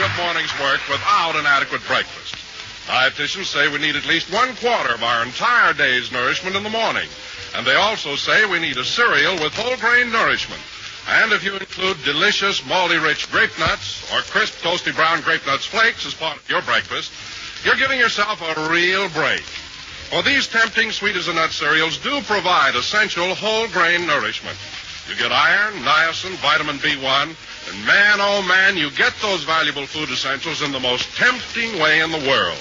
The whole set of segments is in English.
good morning's work without an adequate breakfast. Dietitians say we need at least 1/4 of our entire day's nourishment in the morning. And they also say we need a cereal with whole grain nourishment. And if you include delicious, malty-rich grape nuts or crisp, toasty brown grape nuts flakes as part of your breakfast, you're giving yourself a real break. For these tempting sweet-as-a-nut cereals do provide essential whole grain nourishment. You get iron, niacin, vitamin B1, and man, oh man, you get those valuable food essentials in the most tempting way in the world.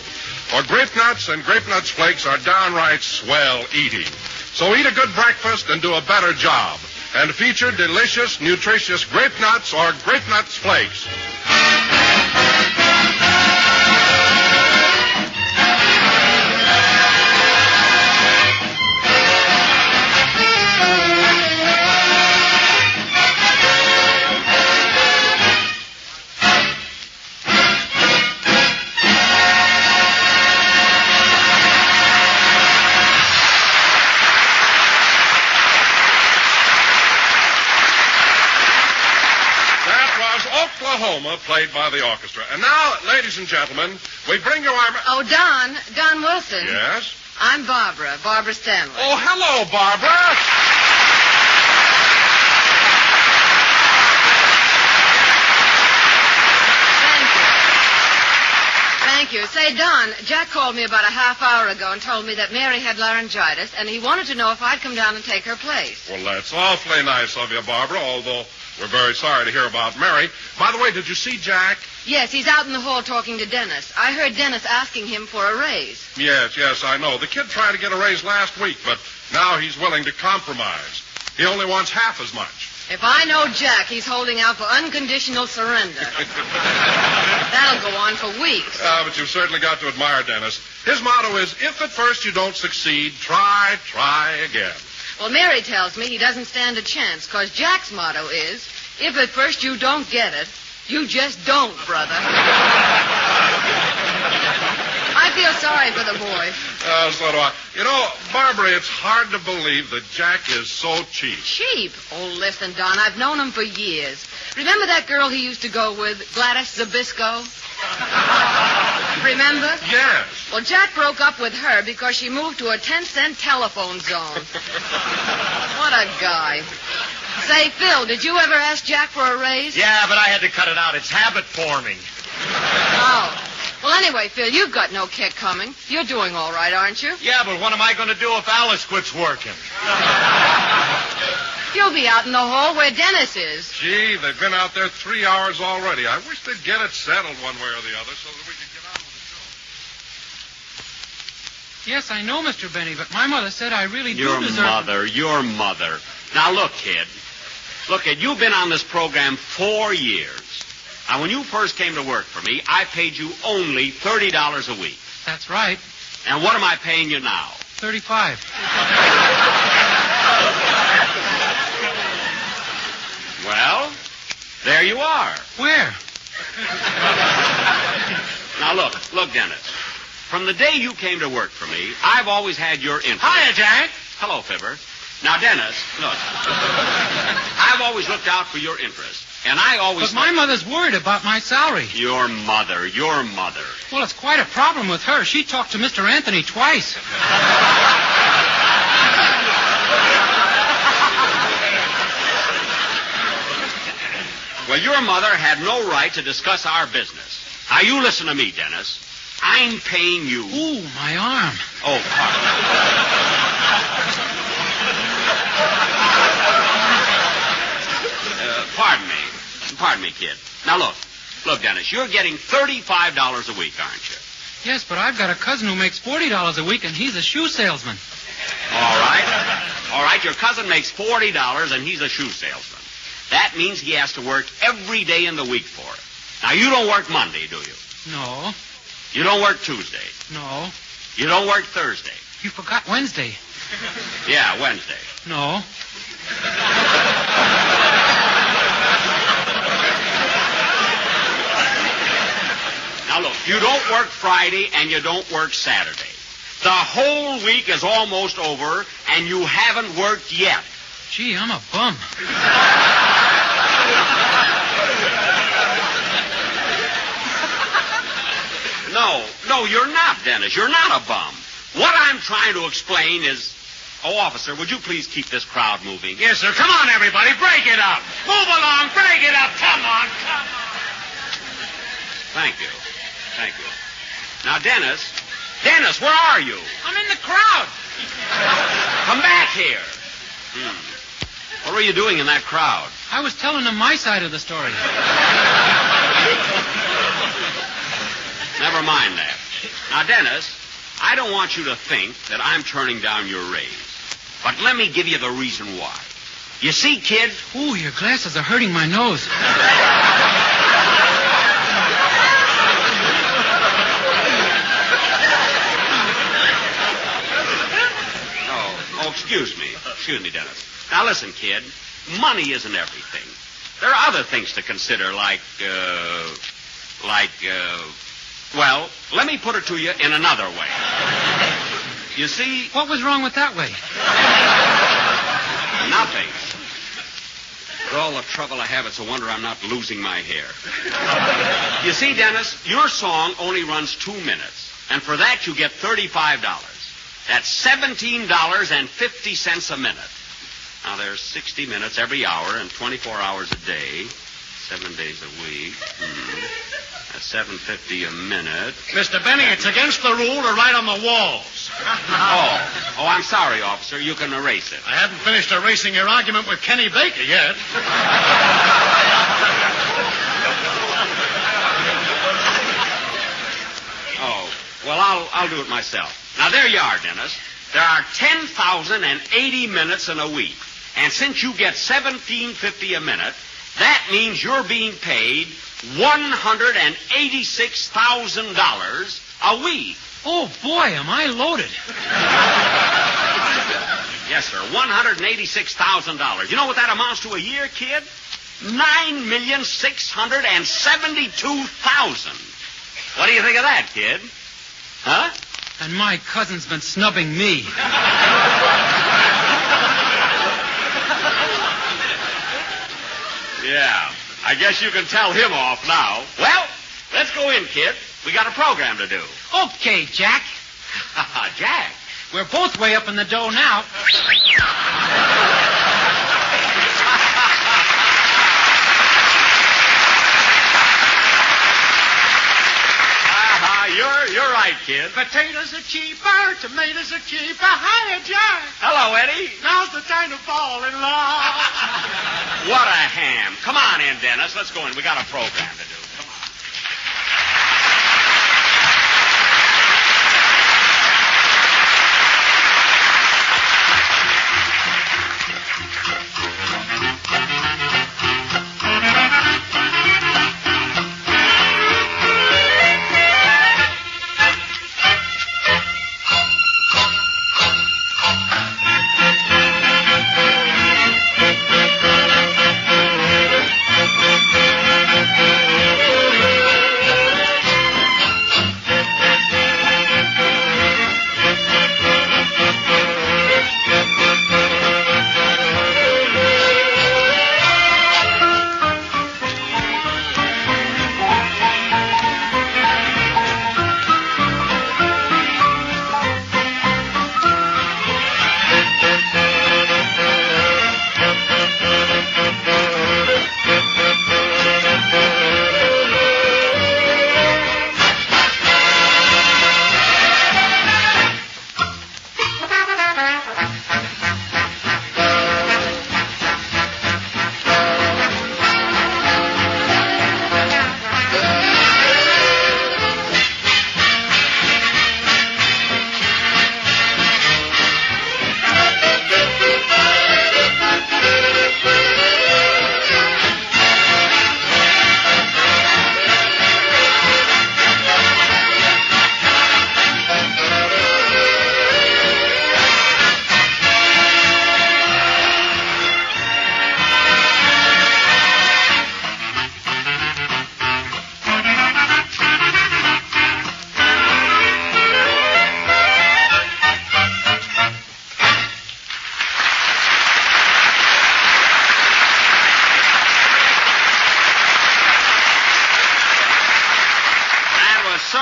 For grape nuts and grape nuts flakes are downright swell eating. So eat a good breakfast and do a better job. And feature delicious, nutritious grape nuts or grape nuts flakes. Oklahoma, played by the orchestra. And now, ladies and gentlemen, we bring you our... Oh, Don Wilson. Yes? I'm Barbara Stanley. Oh, hello, Barbara. Thank you. Say, Don, Jack called me about a half hour ago and told me that Mary had laryngitis, and he wanted to know if I'd come down and take her place. Well, that's awfully nice of you, Barbara, although we're very sorry to hear about Mary. By the way, did you see Jack? Yes, he's out in the hall talking to Dennis. I heard Dennis asking him for a raise. Yes, I know. The kid tried to get a raise last week, but now he's willing to compromise. He only wants half as much. If I know Jack, he's holding out for unconditional surrender. That'll go on for weeks. But you've certainly got to admire Dennis. His motto is, if at first you don't succeed, try again. Well, Mary tells me he doesn't stand a chance, because Jack's motto is, if at first you don't get it, you just don't, brother. I feel sorry for the boy. So do I. You know, Barbara, it's hard to believe that Jack is so cheap. Cheap? Oh, listen, Don, I've known him for years. Remember that girl he used to go with, Gladys Zabisco? Remember? Yes. Well, Jack broke up with her because she moved to a 10-cent telephone zone. What a guy. Say, Phil, did you ever ask Jack for a raise? Yeah, but I had to cut it out. It's habit forming. Oh. Well, anyway, Phil, you've got no kick coming. You're doing all right, aren't you? Yeah, but what am I going to do if Alice quits working? You'll be out in the hall where Dennis is. Gee, they've been out there 3 hours already. I wish they'd get it settled one way or the other so that we could get on with the show. Yes, I know, Mr. Benny, but my mother said I really do deserve... Your mother. Now, look, kid. You've been on this program 4 years. Now, when you first came to work for me, I paid you only $30 a week. That's right. And what am I paying you now? $35. Well, there you are. Where? Now, look, Dennis. From the day you came to work for me, I've always had your interest. Hiya, Jack. Hello, Fibber. Now, Dennis, look. I've always looked out for your interest. And I always... But my mother's worried about my salary. Your mother. Well, it's quite a problem with her. She talked to Mr. Anthony twice. Well, your mother had no right to discuss our business. Now, you listen to me, Dennis. I'm paying you... Ooh, my arm. Oh, Pardon me, kid. Now, look, Dennis, you're getting $35 a week, aren't you? Yes, but I've got a cousin who makes $40 a week, and he's a shoe salesman. All right, your cousin makes $40, and he's a shoe salesman. That means he has to work every day in the week for it. Now, you don't work Monday, do you? No. You don't work Tuesday? No. You don't work Thursday? You forgot Wednesday. Yeah, Wednesday. No. Now, look, you don't work Friday and you don't work Saturday. The whole week is almost over, and you haven't worked yet. Gee, I'm a bum. Dennis. You're not a bum. What I'm trying to explain is... Oh, officer, would you please keep this crowd moving? Yes, sir. Come on, everybody. Break it up. Move along. Break it up. Come on. Come on. Thank you. Thank you. Now, Dennis. Dennis, where are you? I'm in the crowd. Come back here. What were you doing in that crowd? I was telling them my side of the story. Never mind that. Now, Dennis, I don't want you to think that I'm turning down your raise. But let me give you the reason why. You see, kid... Ooh, your glasses are hurting my nose. Oh, excuse me. Excuse me, Dennis. Now, listen, kid. Money isn't everything. There are other things to consider, well, let me put it to you in another way. You see... What was wrong with that way? Nothing. With all the trouble I have, it's a wonder I'm not losing my hair. You see, Dennis, your song only runs 2 minutes. And for that, you get $35. That's $17.50 a minute. Now, there's 60 minutes every hour and 24 hours a day, 7 days a week. That's $7.50 a minute. Mr. Benny, it's against the rule to write on the walls. Oh, I'm sorry, officer. You can erase it. I haven't finished erasing your argument with Kenny Baker yet. Oh, well, I'll do it myself. Now, there you are, Dennis. There are 10,080 minutes in a week. And since you get $17.50 a minute, that means you're being paid $186,000 a week. Oh, boy, am I loaded. Yes, sir, $186,000. You know what that amounts to a year, kid? $9,672,000. What do you think of that, kid? Huh? And my cousin's been snubbing me. Yeah, I guess you can tell him off now. Well, let's go in, kid. We got a program to do. Okay, Jack. Jack? We're both way up in the dough now. You're right, kid. Potatoes are cheaper, tomatoes are cheaper. Hiya, Jack. Hello, Eddie. Now's the time to fall in love. What a ham. Come on in, Dennis. Let's go in. We got a program to do. Come on.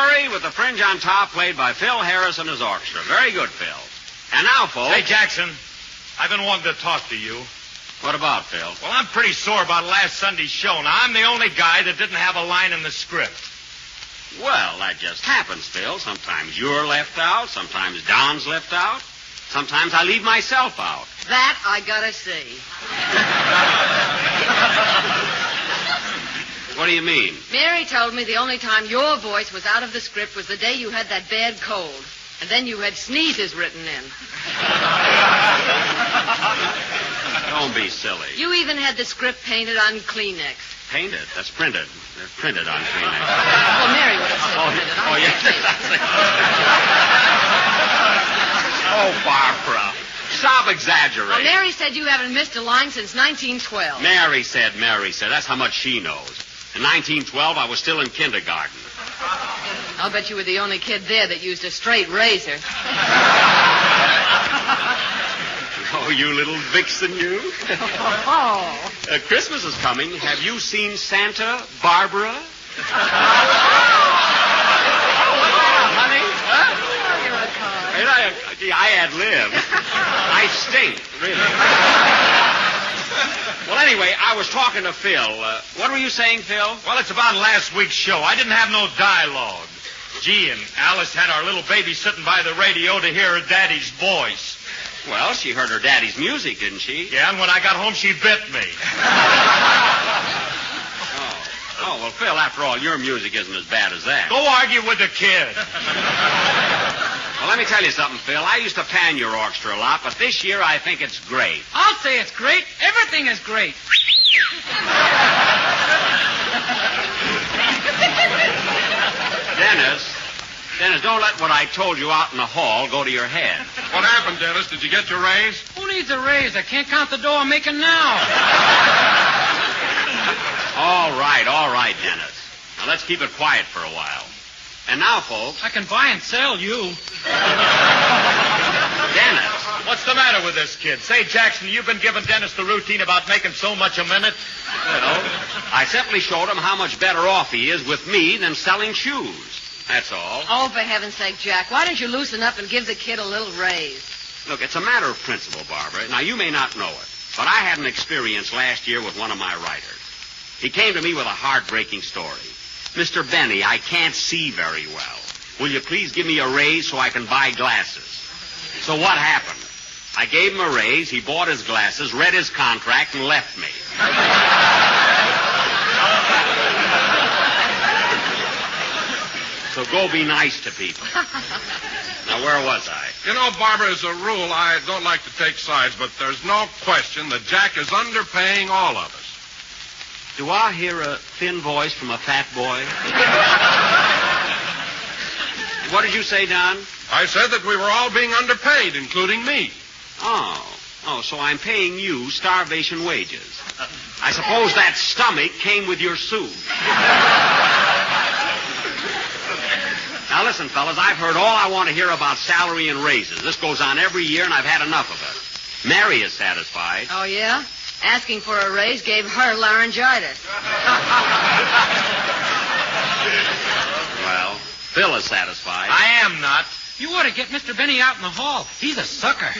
Story with the fringe on top, played by Phil Harris and his orchestra. Very good, Phil. And now, folks... Hey, Jackson, I've been wanting to talk to you. What about, Phil? Well, I'm pretty sore about last Sunday's show. Now, I'm the only guy that didn't have a line in the script. Well, that just happens, Phil. Sometimes you're left out. Sometimes Don's left out. Sometimes I leave myself out. That I gotta see. What do you mean? Mary told me the only time your voice was out of the script was the day you had that bad cold. And then you had sneezes written in. Don't be silly. You even had the script painted on Kleenex. Painted? That's printed. They're printed on Kleenex. Well, Mary would have said printed. Oh, yes. Oh, Barbara. Stop exaggerating. Well, Mary said you haven't missed a line since 1912. Mary said. That's how much she knows. In 1912, I was still in kindergarten. I'll bet you were the only kid there that used a straight razor. Oh, you little vixen, you. Oh. Christmas is coming. Have you seen Santa, Barbara? Honey? Huh? I ad-lib. I stink, really. Well, anyway, I was talking to Phil. What were you saying, Phil? Well, it's about last week's show. I didn't have no dialogue. Gee, and Alice had our little baby sitting by the radio to hear her daddy's voice. Well, she heard her daddy's music, didn't she? Yeah, and when I got home, she bit me. Oh, well, Phil, after all, your music isn't as bad as that. Go argue with the kid. Well, let me tell you something, Phil. I used to pan your orchestra a lot, but this year I think it's great. I'll say it's great. Everything is great. Dennis, don't let what I told you out in the hall go to your head. What happened, Dennis? Did you get your raise? Who needs a raise? I can't count the dough I'm making now. All right, Dennis. Now, let's keep it quiet for a while. And now, folks... I can buy and sell you. Dennis. What's the matter with this kid? Say, Jackson, you've been giving Dennis the routine about making so much a minute? I simply showed him how much better off he is with me than selling shoes. That's all. Oh, for heaven's sake, Jack, why don't you loosen up and give the kid a little raise? Look, it's a matter of principle, Barbara. Now, you may not know it, but I had an experience last year with one of my writers. He came to me with a heartbreaking story. Mr. Benny, I can't see very well. Will you please give me a raise so I can buy glasses? So what happened? I gave him a raise, he bought his glasses, read his contract, and left me. So go be nice to people. Now, where was I? You know, Barbara, as a rule, I don't like to take sides, but there's no question that Jack is underpaying all of us. Do I hear a thin voice from a fat boy? What did you say, Don? I said that we were all being underpaid, including me. Oh, so I'm paying you starvation wages. I suppose that stomach came with your suit. Now, listen, fellas, I've heard all I want to hear about salary and raises. This goes on every year, and I've had enough of it. Mary is satisfied. Oh, yeah? Asking for a raise gave her laryngitis. Well, Phil is satisfied. I am not. You ought to get Mr. Benny out in the hall. He's a sucker.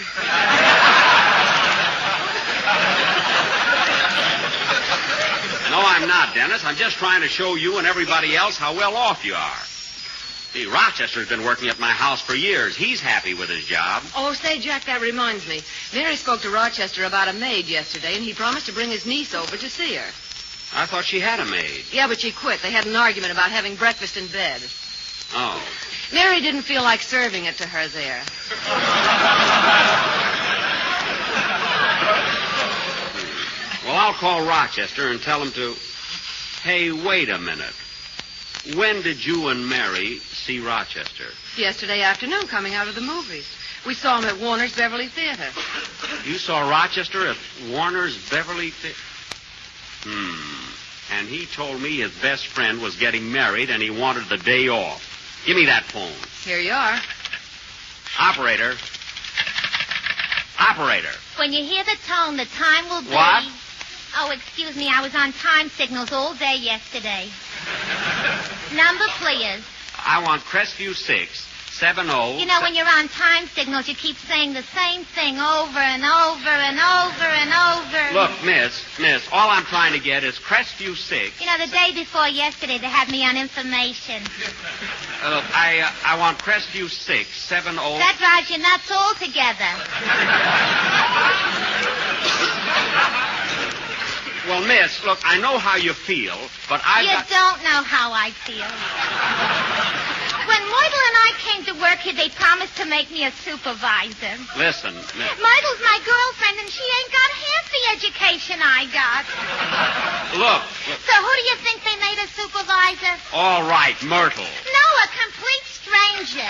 No, I'm not, Dennis. I'm just trying to show you and everybody else how well off you are. See, Rochester's been working at my house for years. He's happy with his job. Oh, say, Jack, that reminds me. Mary spoke to Rochester about a maid yesterday, and he promised to bring his niece over to see her. I thought she had a maid. Yeah, but she quit. They had an argument about having breakfast in bed. Oh. Mary didn't feel like serving it to her there. Well, I'll call Rochester and tell him to... Hey, wait a minute. When did you and Mary see Rochester? Yesterday afternoon, coming out of the movies. We saw him at Warner's Beverly Theater. You saw Rochester at Warner's Beverly Theater? And he told me his best friend was getting married and he wanted the day off. Give me that phone. Here you are. Operator. When you hear the tone, the time will be... What? Oh, excuse me. I was on time signals all day yesterday. Number, please. I want Crestview 670. You know, when you're on time signals, you keep saying the same thing over and over and over and over. Look, miss, all I'm trying to get is Crestview 6. You know, the day before yesterday, they had me on information. Look, I want Crestview 670. That drives you nuts altogether. Well, miss, look, I know how you feel, but You don't know how I feel. When Myrtle and I came to work here, they promised to make me a supervisor. Listen, miss. Myrtle's my girlfriend, and she ain't got half the education I got. Look. So who do you think they made a supervisor? All right, Myrtle. No, a complete stranger.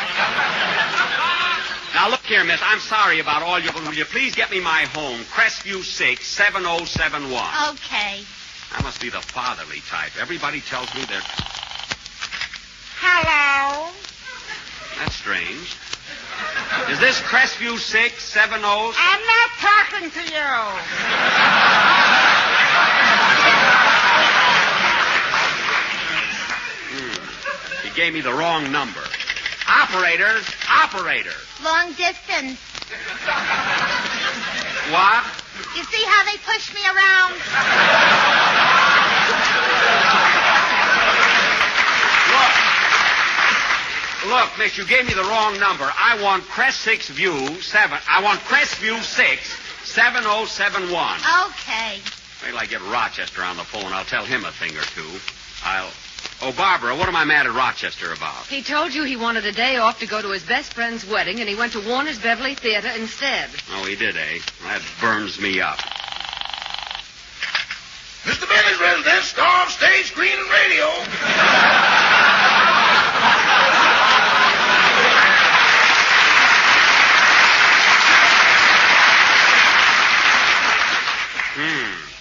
Now, look here, miss, I'm sorry about all you... Will you please get me my home, Crestview 67071. Okay. I must be the fatherly type. Everybody tells me they're... Hello? That's strange. Is this Crestview 670? I'm not talking to you. He gave me the wrong number. Operator. Long distance. What? You see how they push me around? Look, miss, you gave me the wrong number. I want Crestview 67071. Okay. Wait till I get Rochester on the phone. I'll tell him a thing or two. Oh, Barbara, what am I mad at Rochester about? He told you he wanted a day off to go to his best friend's wedding, and he went to Warner's Beverly Theater instead. Oh, he did, eh? That burns me up. Mr. Bentley's residence, star of stage, screen, and radio.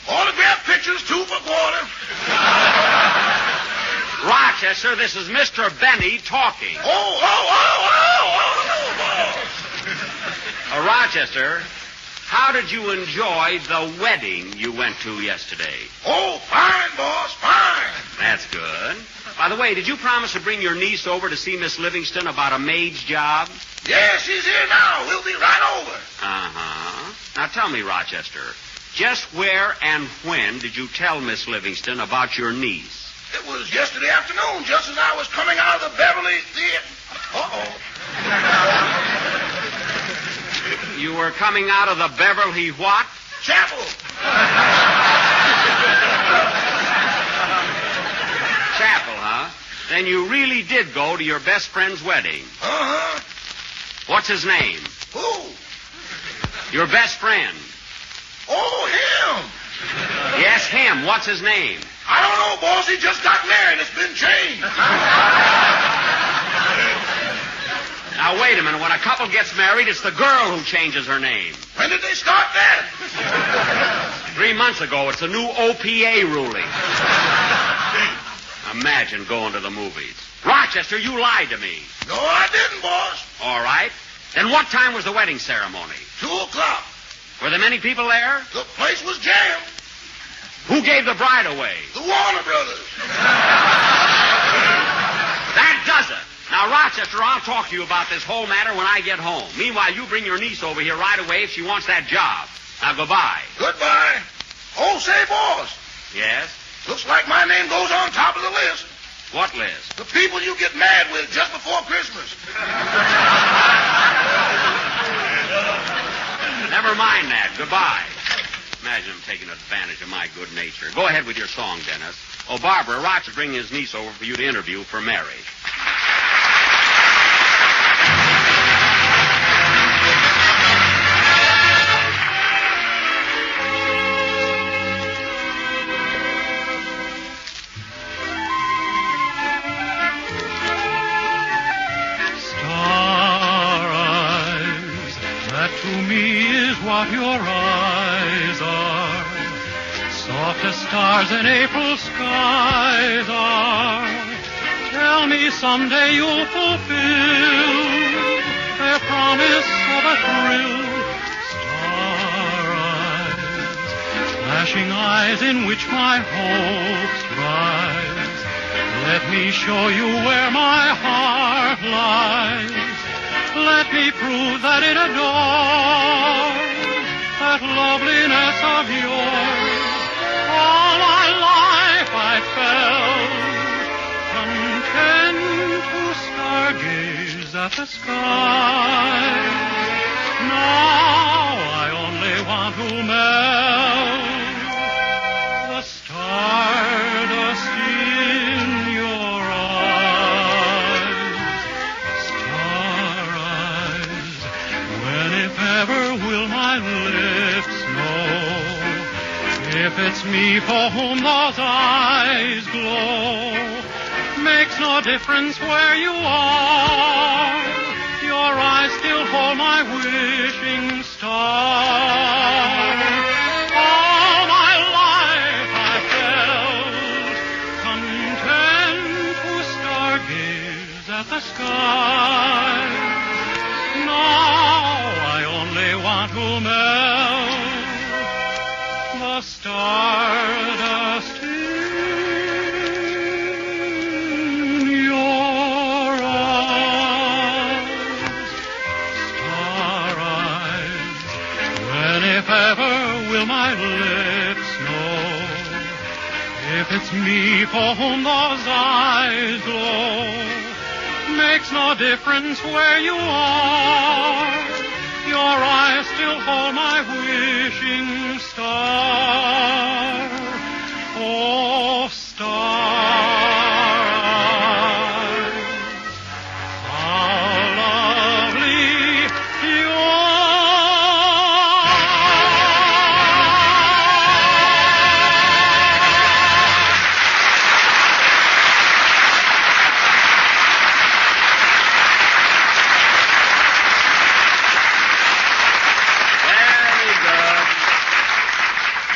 Autograph pictures, 2 for $1. Rochester, this is Mr. Benny talking. Oh. Rochester, how did you enjoy the wedding you went to yesterday? Oh, fine, boss, fine. That's good. By the way, did you promise to bring your niece over to see Miss Livingston about a maid's job? Yes, she's here now. We'll be right over. Uh-huh. Now tell me, Rochester, just where and when did you tell Miss Livingston about your niece? It was yesterday afternoon, just as I was coming out of the Beverly Theater. Uh-oh. You were coming out of the Beverly what? Chapel. Chapel, huh? Then you really did go to your best friend's wedding. Uh-huh. What's his name? Who? Your best friend. Oh, him. Yes, him. What's his name? I don't know, boss. He just got married. It's been changed. Now, wait a minute. When a couple gets married, it's the girl who changes her name. When did they start that? 3 months ago. It's a new OPA ruling. Imagine going to the movies. Rochester, you lied to me. No, I didn't, boss. All right. Then what time was the wedding ceremony? 2:00. Were there many people there? The place was jammed. Who gave the bride away? The Warner Brothers. That does it. Now, Rochester, I'll talk to you about this whole matter when I get home. Meanwhile, you bring your niece over here right away if she wants that job. Now, goodbye. Goodbye. Oh, say, boss. Yes? Looks like my name goes on top of the list. What list? The people you get mad with just before Christmas. Never mind that. Goodbye. Imagine him taking advantage of my good nature. Go ahead with your song, Dennis. Oh, Barbara, Roch is bringing his niece over for you to interview for marriage. To me is what your eyes are, soft as stars in April skies are. Tell me someday you'll fulfill their promise of a thrill. Star eyes, flashing eyes in which my hopes rise. Let me show you where my heart heart lies. Let me prove that it adores that loveliness of yours. All my life I felt content to stargaze at the sky. Now I only want to melt the stardust in your eyes. Star eyes, when if ever will my lips know if it's me for whom those eyes glow. Makes no difference where you are, your eyes still hold my wishing star. All my life I felt content to stargaze at the sky. Now I only want to melt the stardust in your eyes. Star eyes, when if ever will my lips know if it's me for whom those eyes glow. Makes no difference where you are, your eyes still hold my wishing star. Oh, star eyes, how lovely you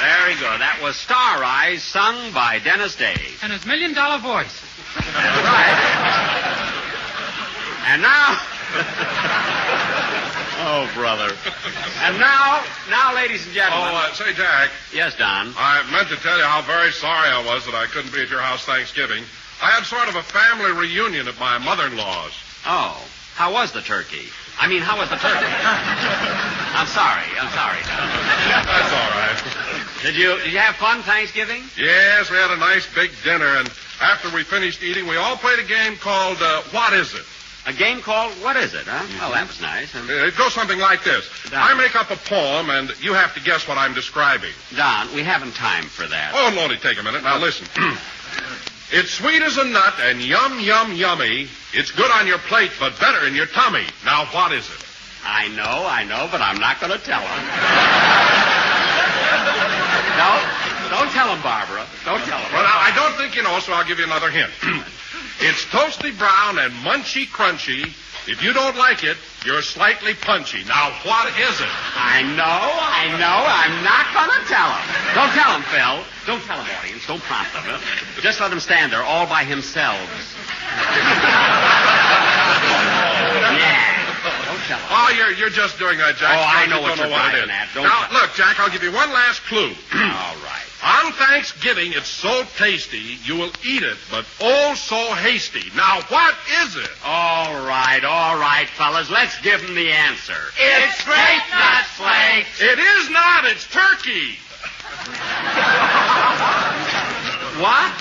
Very good. That was Star Eyes, sung by Dennis Day. And his $1 million voice. That's right. And now... Oh, brother. And now, ladies and gentlemen... Oh, say, Jack. Yes, Don? I meant to tell you how very sorry I was that I couldn't be at your house Thanksgiving. I had sort of a family reunion at my mother-in-law's. Oh, how was the turkey? I mean, how was the turkey? I'm sorry, Don. That's all right. Did you have fun Thanksgiving? Yes, we had a nice big dinner, and after we finished eating, we all played a game called What Is It? A game called What Is It, huh? Oh, that was nice. It goes something like this. Don. I make up a poem, and you have to guess what I'm describing. Don, we haven't time for that. Oh, it'll only take a minute. Now, listen. It's sweet as a nut and yum, yum, yummy. It's good on your plate, but better in your tummy. Now, what is it? I know, but I'm not going to tell him. Don't tell him, Barbara. Don't tell him. Well, now, I don't think you know, so I'll give you another hint. It's toasty brown and munchy crunchy. If you don't like it, you're slightly punchy. Now, what is it? I know. I'm not going to tell him. Don't tell him, Phil. Don't tell him, audience. Don't prompt them. Just let him stand there all by themselves. Yeah. Don't tell him. Oh, you're just doing that, Jack. Oh, I know you what don't you're know what it is. driving at. Now, look, Jack, I'll give you one last clue. All right. On Thanksgiving, it's so tasty, you will eat it, but oh so hasty. Now, what is it? All right, fellas. Let's give him the answer. It's Grape Nut Flakes. It is not. It's turkey. What?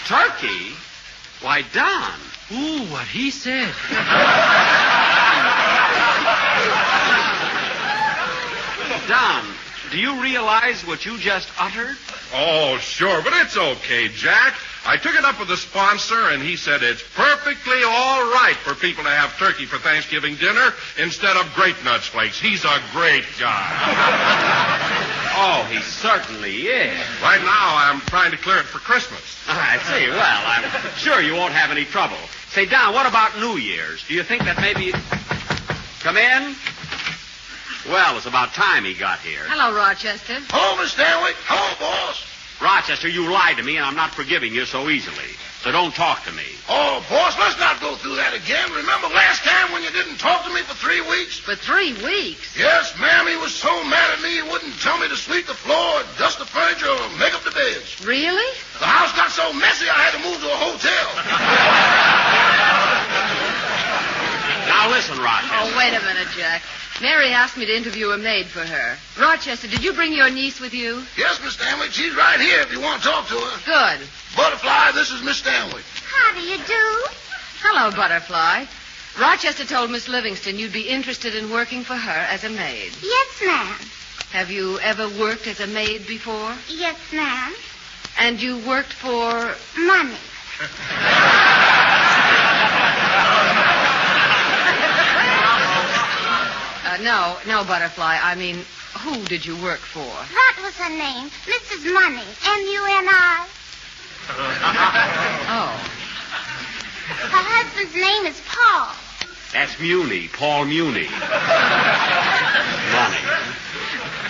Turkey? Why, Don. Ooh, what he said. Don, do you realize what you just uttered? Oh, sure, but it's okay, Jack. I took it up with the sponsor, and he said it's perfectly all right for people to have turkey for Thanksgiving dinner instead of Grape Nuts Flakes. He's a great guy. Oh, he certainly is. Right now, I'm trying to clear it for Christmas. I see. Well, I'm sure you won't have any trouble. Say, Don, what about New Year's? Do you think that maybe... Come in? Well, it's about time he got here. Hello, Rochester. Hello, Miss Stanwyck. Hello, boss. Rochester, you lied to me, and I'm not forgiving you so easily. So don't talk to me. Oh, boss, let's not go through that again. Remember last time when you didn't talk to me for 3 weeks? For 3 weeks? Yes, ma'am. He was so mad at me he wouldn't tell me to sweep the floor, dust the furniture, or make up the beds. Really? The house got so messy I had to move to a hotel. listen, Rochester. Oh, wait a minute, Jack. Mary asked me to interview a maid for her. Rochester, did you bring your niece with you? Yes, Miss Stanley. She's right here if you want to talk to her. Good. Butterfly, this is Miss Stanley. How do you do? Hello, Butterfly. Rochester told Miss Livingston you'd be interested in working for her as a maid. Yes, ma'am. Have you ever worked as a maid before? Yes, ma'am. And you worked for... Money. No, Butterfly. I mean, who did you work for? That was her name, Mrs. Money, M-U-N-I. Oh. Her husband's name is Paul. That's Muni, Paul Muni. Money.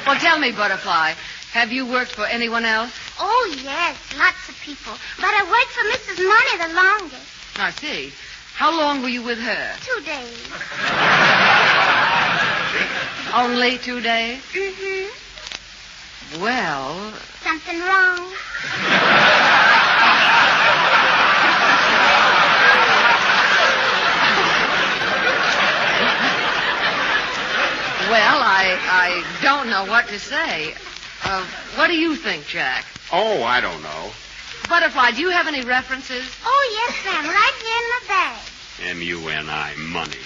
Well, tell me, Butterfly, have you worked for anyone else? Oh, yes, lots of people. But I worked for Mrs. Money the longest. I see. How long were you with her? 2 days. Only 2 days? Mm-hmm. Well... Something wrong? Well, I don't know what to say. What do you think, Jack? Oh, I don't know. Butterfly, do you have any references? Oh, yes, ma'am, right here in my bag. M-U-N-I, money.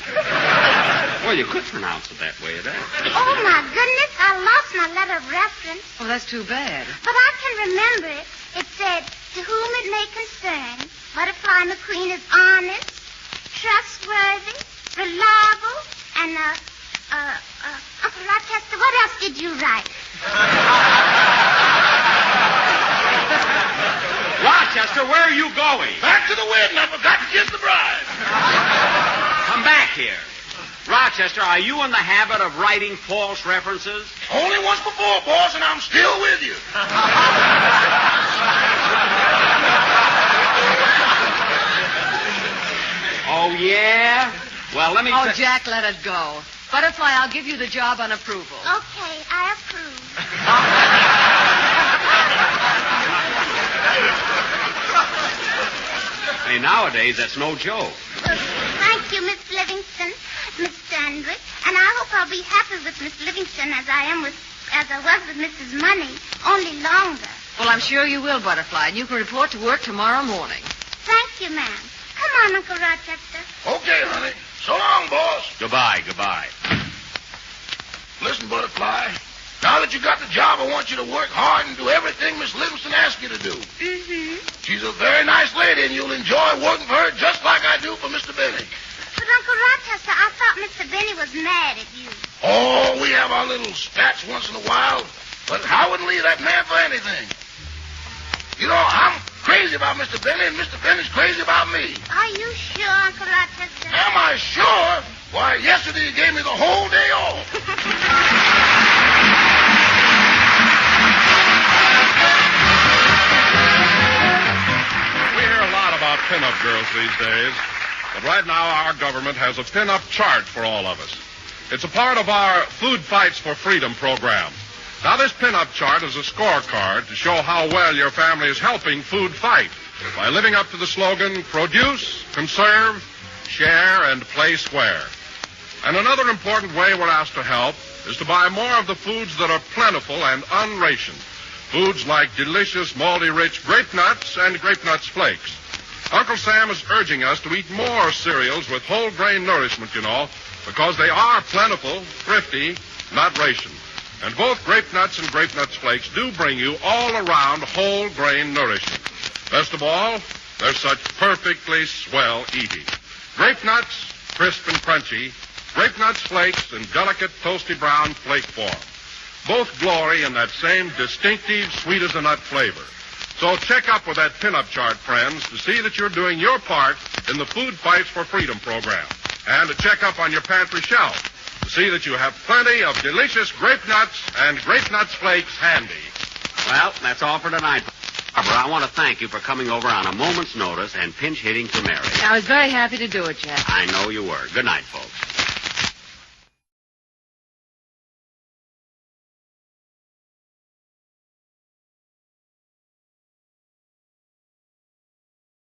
Well, you could pronounce it that way, it is. Oh, my goodness, I lost my letter of reference. Oh, that's too bad. But I can remember it. It said, to whom it may concern, Butterfly McQueen is honest, trustworthy, reliable, and, Uncle Rochester, what else did you write? Rochester, where are you going? Back to the wedding. I forgot to kiss the bride. Come back here. Rochester, are you in the habit of writing false references? Only once before, boss, and I'm still with you. Oh, yeah? Well, let me... Oh, Jack, let it go. Butterfly, I'll give you the job on approval. Okay, I approve. Hey, nowadays, that's no joke. Thank you, Miss Livingston, Miss Sandwich. And I hope I'll be happy with Miss Livingston as I was with Mrs. Money, only longer. Well, I'm sure you will, Butterfly, and you can report to work tomorrow morning. Thank you, ma'am. Come on, Uncle Rochester. Okay, honey. So long, boss. Goodbye. Listen, Butterfly. Now that you got the job, I want you to work hard and do everything Miss Livingston asks you to do. Mm-hmm. She's a very nice lady, and you'll enjoy working for her just like I do for Mr. Benny. But, Uncle Rochester, I thought Mr. Benny was mad at you. Oh, we have our little spats once in a while, but I wouldn't leave that man for anything. You know, I'm crazy about Mr. Benny, and Mr. Benny's crazy about me. Are you sure, Uncle Rochester? Am I sure? Why, yesterday he gave me the whole day off. We hear a lot about pin-up girls these days, but right now our government has a pin-up chart for all of us. It's a part of our Food Fights for Freedom program. Now, this pin-up chart is a scorecard to show how well your family is helping food fight by living up to the slogan, produce, conserve, share, and play square. And another important way we're asked to help is to buy more of the foods that are plentiful and unrationed. Foods like delicious, malty-rich grape nuts and grape nuts flakes. Uncle Sam is urging us to eat more cereals with whole grain nourishment, you know, because they are plentiful, thrifty, not rationed. And both grape nuts and grape nuts flakes do bring you all-around whole grain nourishment. Best of all, they're such perfectly swell eating. Grape nuts, crisp and crunchy. Grape nuts flakes in delicate, toasty brown flake form. Both glory in that same distinctive, sweet-as-a-nut flavor. So check up with that pin-up chart, friends, to see that you're doing your part in the Food Fights for Freedom program. And to check up on your pantry shelf to see that you have plenty of delicious grape nuts and grape nuts flakes handy. Well, that's all for tonight. Barbara, I want to thank you for coming over on a moment's notice and pinch hitting for Mary. I was very happy to do it, Jack. I know you were. Good night, folks.